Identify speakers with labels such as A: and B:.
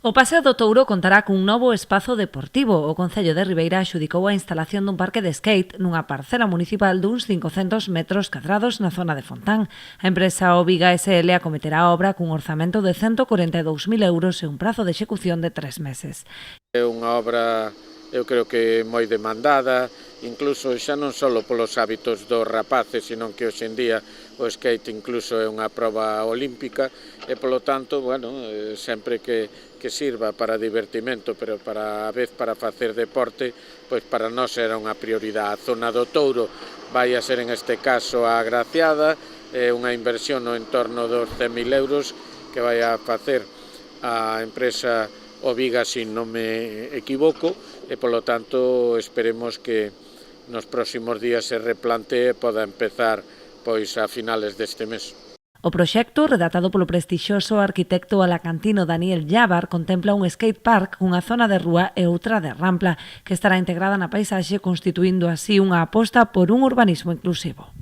A: O Paseo do Touro contará cun novo espazo deportivo. O Concello de Ribeira adxudicou a instalación dun parque de skate nunha parcela municipal duns 500 metros cadrados na zona de Fontán. A empresa Oviga SL acometerá a obra cun orzamento de 142.000 euros e un prazo de execución de 3 meses.
B: É unha obra, eu creo que moi demandada, incluso xa non só polos hábitos dos rapaces, sino que hoxe en día o skate incluso é unha proba olímpica e, polo tanto, bueno, sempre que sirva para divertimento, pero para a vez para facer deporte, pois para nós era unha prioridade. A zona do Touro vai a ser, en este caso, a agraciada, é unha inversión no entorno dos 100.000 euros que vai a facer a empresa Oviga, se non me equivoco, e, polo tanto, esperemos que nos próximos días se replantee e poda empezar pois a finales deste mes.
A: O proxecto, redactado polo prestixioso arquitecto alacantino Daniel Llávar, contempla un skate park cunha zona de rúa e outra de rampla, que estará integrada na paisaxe, constituindo así unha aposta por un urbanismo inclusivo.